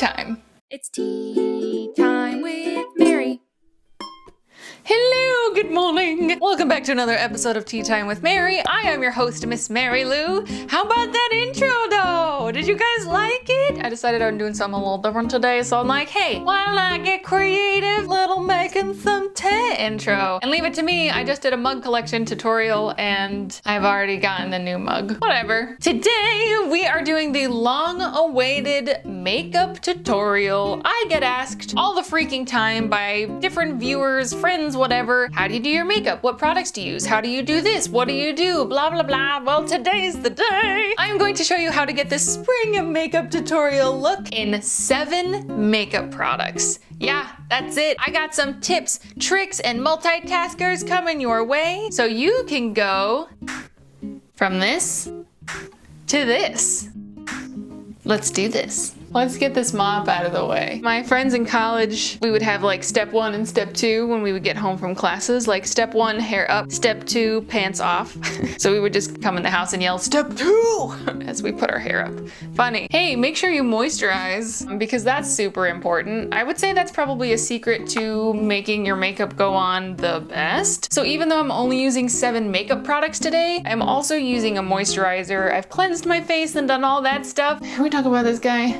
time. It's tea time with Mary. Hello, good morning. Welcome back to another episode of Tea Time with Mary. I am your host, Miss Mary Lou. How about that intro though? Did you guys like it? I decided I'm doing something a little different today, so I'm like, hey, why not get creative? Little making some tea intro. And leave it to me, I just did a mug collection tutorial and I've already gotten a new mug. Whatever. Today, we are doing the long-awaited makeup tutorial. I get asked all the freaking time by different viewers, friends, whatever, how do you do your makeup? What products do you use? How do you do this? What do you do? Blah, blah, blah. Well, today's the day. I'm going to show you how to get this spring makeup tutorial look in 7 makeup products. Yeah, that's it. I got some tips, tricks, and multitaskers coming your way so you can go from this to this. Let's do this. Let's get this mop out of the way. My friends in college, we would have like step 1 and step 2 when we would get home from classes. Like step 1, hair up, step 2, pants off. So we would just come in the house and yell, step 2, as we put our hair up. Funny. Hey, make sure you moisturize because that's super important. I would say that's probably a secret to making your makeup go on the best. So even though I'm only using 7 makeup products today, I'm also using a moisturizer. I've cleansed my face and done all that stuff. Can we talk about this guy?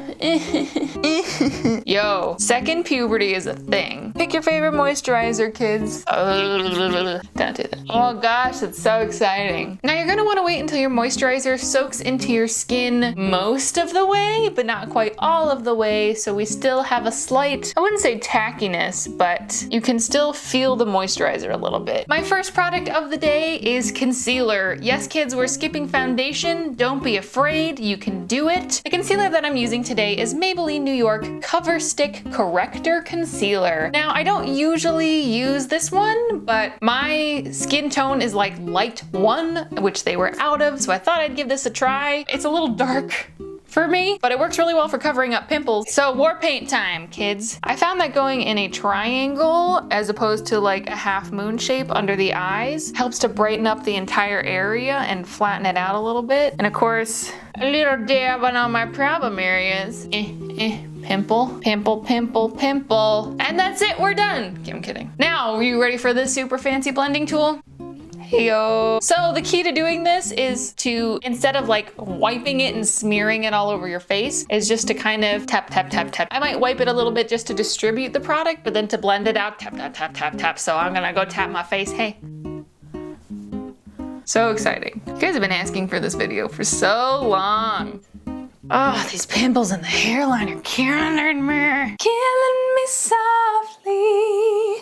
Yo, second puberty is a thing. Pick your favorite moisturizer, kids. Don't do that. Oh gosh, it's so exciting. Now you're gonna wanna wait until your moisturizer soaks into your skin most of the way, but not quite all of the way, so we still have a slight, I wouldn't say tackiness, but you can still feel the moisturizer a little bit. My first product of the day is concealer. Yes, kids, we're skipping foundation. Don't be afraid, you can do it. The concealer that I'm using today is Maybelline New York Cover Stick Corrector Concealer. Now, I don't usually use this one, but my skin tone is like light 1, which they were out of, so I thought I'd give this a try. It's a little dark for me, but it works really well for covering up pimples. So war paint time, kids. I found that going in a triangle as opposed to like a half moon shape under the eyes helps to brighten up the entire area and flatten it out a little bit. And of course, a little dab on all my problem areas. Pimple, pimple, pimple, pimple. And that's it, we're done. Okay, I'm kidding. Now, are you ready for this super fancy blending tool? Heyo. So the key to doing this is to, instead of like wiping it and smearing it all over your face, is just to kind of tap, tap, tap, tap. I might wipe it a little bit just to distribute the product, but then to blend it out, tap, tap, tap, tap, tap. So I'm gonna go tap my face, hey. So exciting. You guys have been asking for this video for so long. Oh, these pimples in the hairline are killing me. Killing me softly.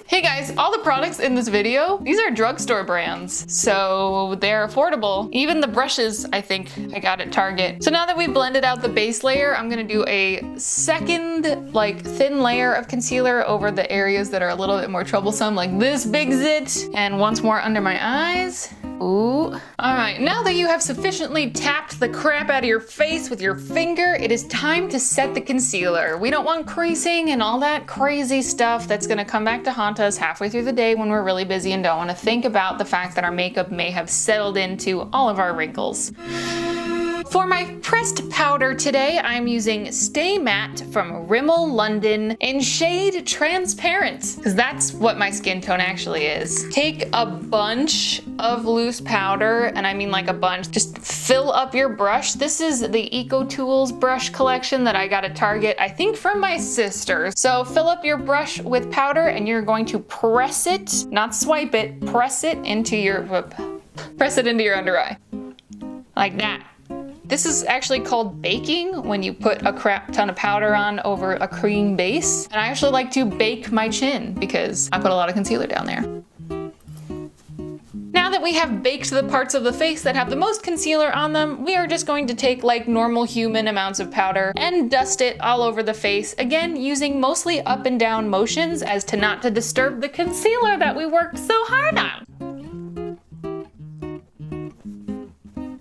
Hey guys, all the products in this video, these are drugstore brands, so they're affordable. Even the brushes, I think I got at Target. So now that we've blended out the base layer, I'm gonna do a second, like, thin layer of concealer over the areas that are a little bit more troublesome, like this big zit, and once more under my eyes. Ooh. All right, now that you have sufficiently tapped the crap out of your face with your finger, it is time to set the concealer. We don't want creasing and all that crazy stuff that's gonna come back to haunt us halfway through the day when we're really busy and don't wanna think about the fact that our makeup may have settled into all of our wrinkles. For my pressed powder today, I'm using Stay Matte from Rimmel London in shade Transparent, because that's what my skin tone actually is. Take a bunch of loose powder, and I mean like a bunch. Just fill up your brush. This is the Eco Tools brush collection that I got at Target, I think from my sister. So fill up your brush with powder, and you're going to press it, not swipe it, press it into your under eye, like that. This is actually called baking, when you put a crap ton of powder on over a cream base. And I actually like to bake my chin because I put a lot of concealer down there. Now that we have baked the parts of the face that have the most concealer on them, we are just going to take like normal human amounts of powder and dust it all over the face, again using mostly up and down motions as to not to disturb the concealer that we worked so hard on.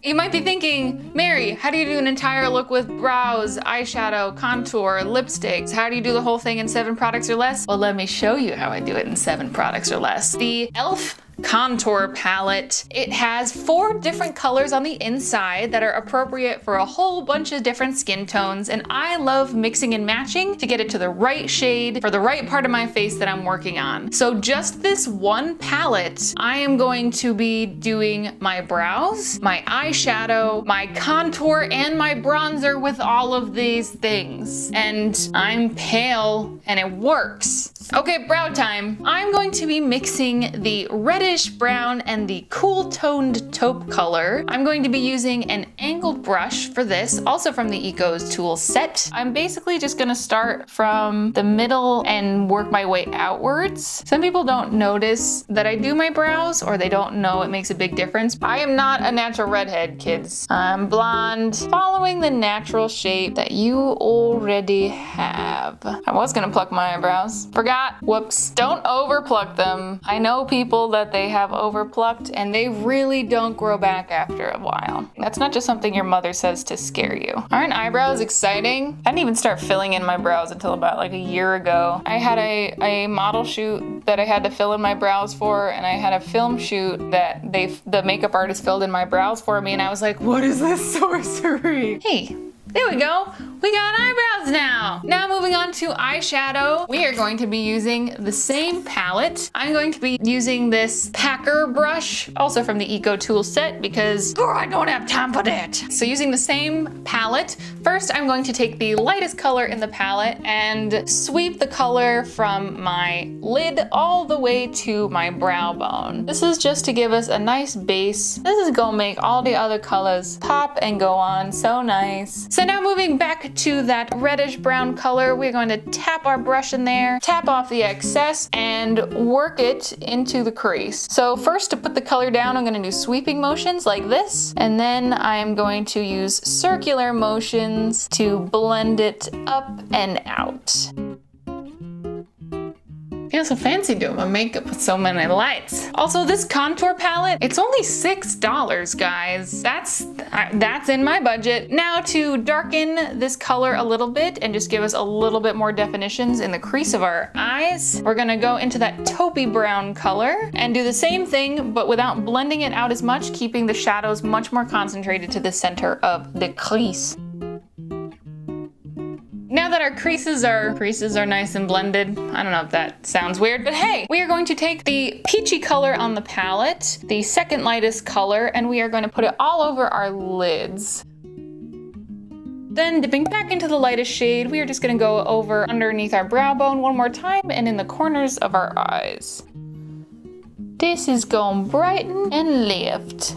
You might be thinking, Mary, how do you do an entire look with brows, eyeshadow, contour, lipsticks? How do you do the whole thing in 7 products or less? Well, let me show you how I do it in 7 products or less. The e.l.f. contour palette. It has 4 different colors on the inside that are appropriate for a whole bunch of different skin tones, and I love mixing and matching to get it to the right shade for the right part of my face that I'm working on. So just this one palette, I am going to be doing my brows, my eyeshadow, my contour, and my bronzer with all of these things. And I'm pale and it works. Okay, brow time. I'm going to be mixing the reddish brown and the cool toned taupe color. I'm going to be using an angled brush for this, also from the Eco's tool set. I'm basically just gonna start from the middle and work my way outwards. Some people don't notice that I do my brows, or they don't know it makes a big difference. I am not a natural redhead, kids. I'm blonde, following the natural shape that you already have. I was gonna pluck my eyebrows. Forgot. Whoops. Don't over pluck them. I know people that they have over plucked and they really don't grow back after a while. That's not just something your mother says to scare you. Aren't eyebrows exciting? I didn't even start filling in my brows until about like a year ago. I had a model shoot that I had to fill in my brows for, and I had a film shoot that the makeup artist filled in my brows for me, and I was like, what is this sorcery? Hey, there we go. We got eyebrows now. Now moving on to eyeshadow. We are going to be using the same palette. I'm going to be using this Packer brush, also from the Eco tool set, because I don't have time for that. So using the same palette, first I'm going to take the lightest color in the palette and sweep the color from my lid all the way to my brow bone. This is just to give us a nice base. This is gonna make all the other colors pop and go on so nice. So now moving back to that reddish brown color, we're going to tap our brush in there, tap off the excess, and work it into the crease. So first, to put the color down, I'm going to do sweeping motions like this, and then I'm going to use circular motions to blend it up and out. Feels so fancy doing my makeup with so many lights. Also, this contour palette, it's only $6, guys. That's in my budget. Now to darken this color a little bit and just give us a little bit more definitions in the crease of our eyes, we're gonna go into that taupey brown color and do the same thing, but without blending it out as much, keeping the shadows much more concentrated to the center of the crease. Now that our creases are nice and blended, I don't know if that sounds weird, but hey, we are going to take the peachy color on the palette, the second lightest color, and we are going to put it all over our lids. Then dipping back into the lightest shade, we are just going to go over underneath our brow bone one more time and in the corners of our eyes. This is going to brighten and lift.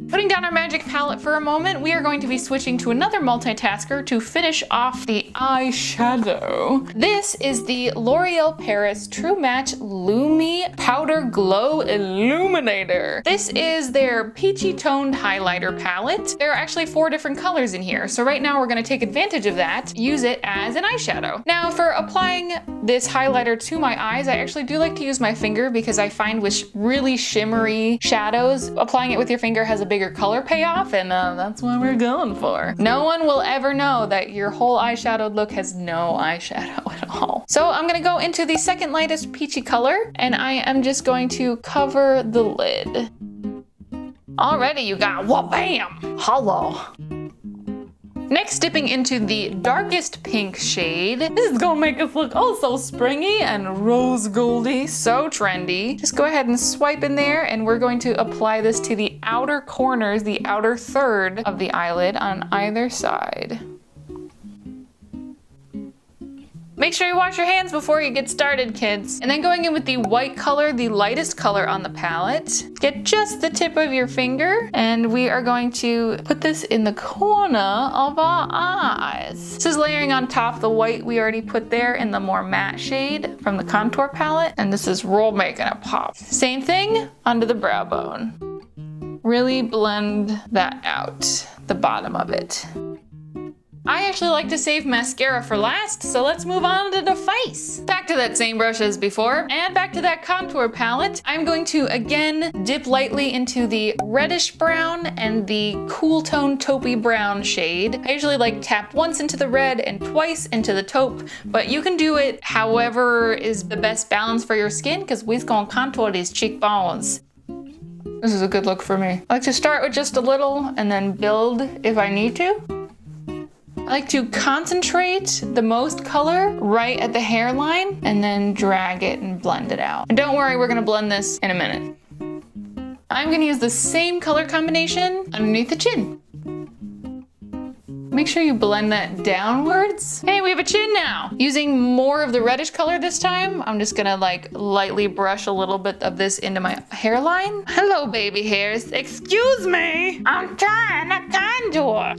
Putting down our magic palette for a moment, we are going to be switching to another multitasker to finish off the eyeshadow. This is the L'Oreal Paris True Match Lumi Powder Glow Illuminator. This is their peachy toned highlighter palette. There are actually 4 different colors in here, so right now we're going to take advantage of that, use it as an eyeshadow. Now for applying this highlighter to my eyes, I actually do like to use my finger because I find with really shimmery shadows, applying it with your finger has a bigger color payoff, and that's what we're going for. No one will ever know that your whole eyeshadow look has no eyeshadow at all. So I'm gonna go into the second lightest peachy color, and I am just going to cover the lid. Already you got wha-bam! Hello. Next, dipping into the darkest pink shade. This is gonna make us look oh so springy and rose goldy, so trendy. Just go ahead and swipe in there, and we're going to apply this to the outer corners, the outer third of the eyelid on either side. Make sure you wash your hands before you get started, kids. And then going in with the white color, the lightest color on the palette, get just the tip of your finger, and we are going to put this in the corner of our eyes. This is layering on top the white we already put there in the more matte shade from the contour palette, and this is roll making a pop. Same thing under the brow bone. Really blend that out, the bottom of it. I actually like to save mascara for last, so let's move on to the face. Back to that same brush as before, and back to that contour palette. I'm going to again dip lightly into the reddish brown and the cool tone taupey brown shade. I usually like tap once into the red and twice into the taupe, but you can do it however is the best balance for your skin, because we're gonna contour these cheekbones. This is a good look for me. I like to start with just a little and then build if I need to. I like to concentrate the most color right at the hairline and then drag it and blend it out. And don't worry, we're gonna blend this in a minute. I'm gonna use the same color combination underneath the chin. Make sure you blend that downwards. Hey, we have a chin now. Using more of the reddish color this time, I'm just gonna like lightly brush a little bit of this into my hairline. Hello, baby hairs. Excuse me. I'm trying to contour.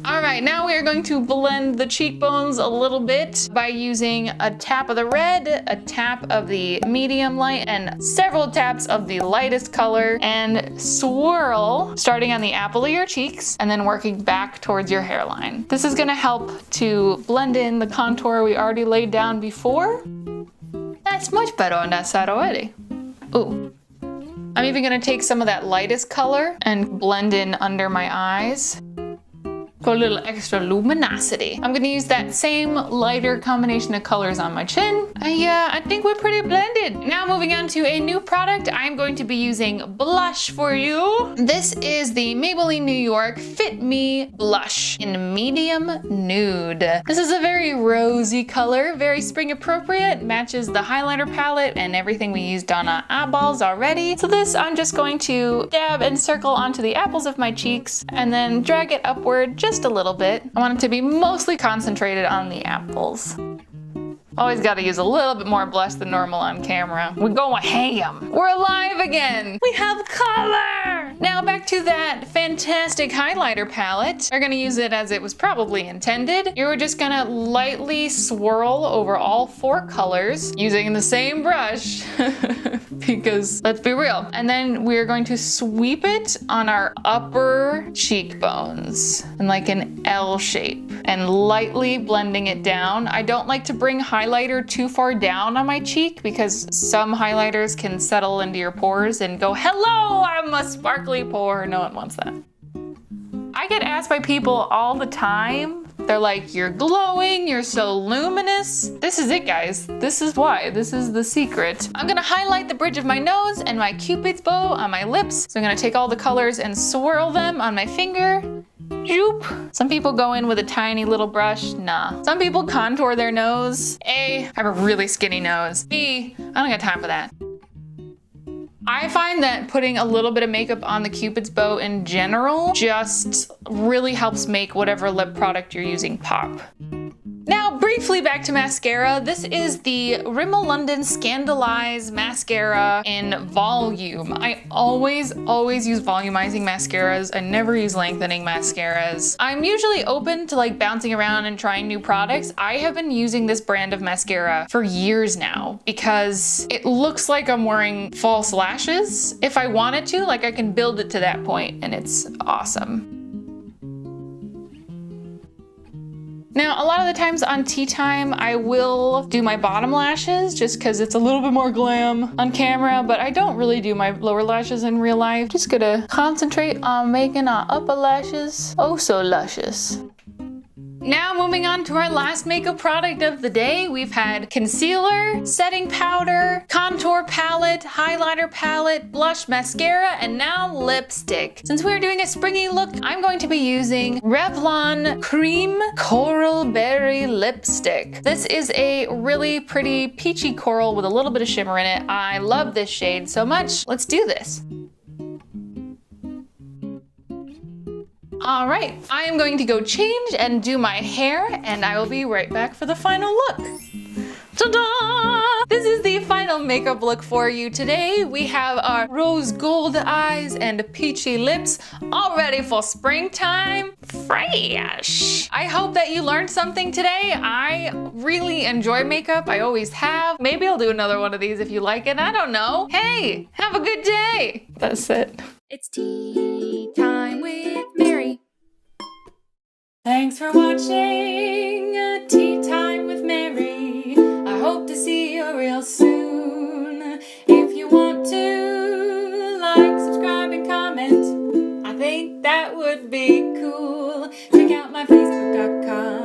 All right, now we are going to blend the cheekbones a little bit by using a tap of the red, a tap of the medium light, and several taps of the lightest color, and swirl starting on the apple of your cheeks and then working back towards your hairline. This is gonna help to blend in the contour we already laid down before. That's much better on that side already. Ooh. I'm even gonna take some of that lightest color and blend in under my eyes for a little extra luminosity. I'm gonna use that same lighter combination of colors on my chin. I think we're pretty blended. Now moving on to a new product, I'm going to be using blush for you. This is the Maybelline New York Fit Me Blush in medium nude. This is a very rosy color, very spring appropriate, matches the highlighter palette and everything we used on our eyeballs already. So this I'm just going to dab and circle onto the apples of my cheeks and then drag it upward just a little bit. I want it to be mostly concentrated on the apples. Always gotta use a little bit more blush than normal on camera. We're going ham. We're alive again. We have color. Now back to that fantastic highlighter palette. We're gonna use it as it was probably intended. You're just gonna lightly swirl over all 4 colors using the same brush because let's be real. And then we're going to sweep it on our upper cheekbones in like an L shape and lightly blending it down. I don't like to bring highlighter too far down on my cheek because some highlighters can settle into your pores and go, hello, I'm a sparkly pore. No one wants that. I get asked by people all the time. They're like, you're glowing, you're so luminous. This is it, guys. This is why. This is the secret. I'm gonna highlight the bridge of my nose and my Cupid's bow on my lips. So I'm gonna take all the colors and swirl them on my finger. Joop. Some people go in with a tiny little brush. Nah. Some people contour their nose. A, I have a really skinny nose. B, I don't got time for that. I find that putting a little bit of makeup on the Cupid's bow in general just really helps make whatever lip product you're using pop. Now, briefly back to mascara. This is the Rimmel London Scandalize Mascara in volume. I always use volumizing mascaras. I never use lengthening mascaras. I'm usually open to like bouncing around and trying new products. I have been using this brand of mascara for years now because it looks like I'm wearing false lashes. If I wanted to, like I can build it to that point and it's awesome. Now, a lot of the times on Teatime, I will do my bottom lashes just because it's a little bit more glam on camera, but I don't really do my lower lashes in real life. Just gonna concentrate on making our upper lashes oh so luscious. Now moving on to our last makeup product of the day, we've had concealer, setting powder, contour palette, highlighter palette, blush, mascara, and now lipstick. Since we're doing a springy look, I'm going to be using Revlon Cream Coral Berry Lipstick. This is a really pretty peachy coral with a little bit of shimmer in it. I love this shade so much. Let's do this. All right, I am going to go change and do my hair, and I will be right back for the final look. Ta-da! This is the final makeup look for you today. We have our rose gold eyes and peachy lips, all ready for springtime. Fresh! I hope that you learned something today. I really enjoy makeup. I always have. Maybe I'll do another one of these if you like it. I don't know. Hey, have a good day. That's it. It's tea time with Mary. Thanks for watching Tea Time with Mary. I hope to see you real soon. If you want to like, subscribe, and comment, I think that would be cool. Check out my Facebook.com.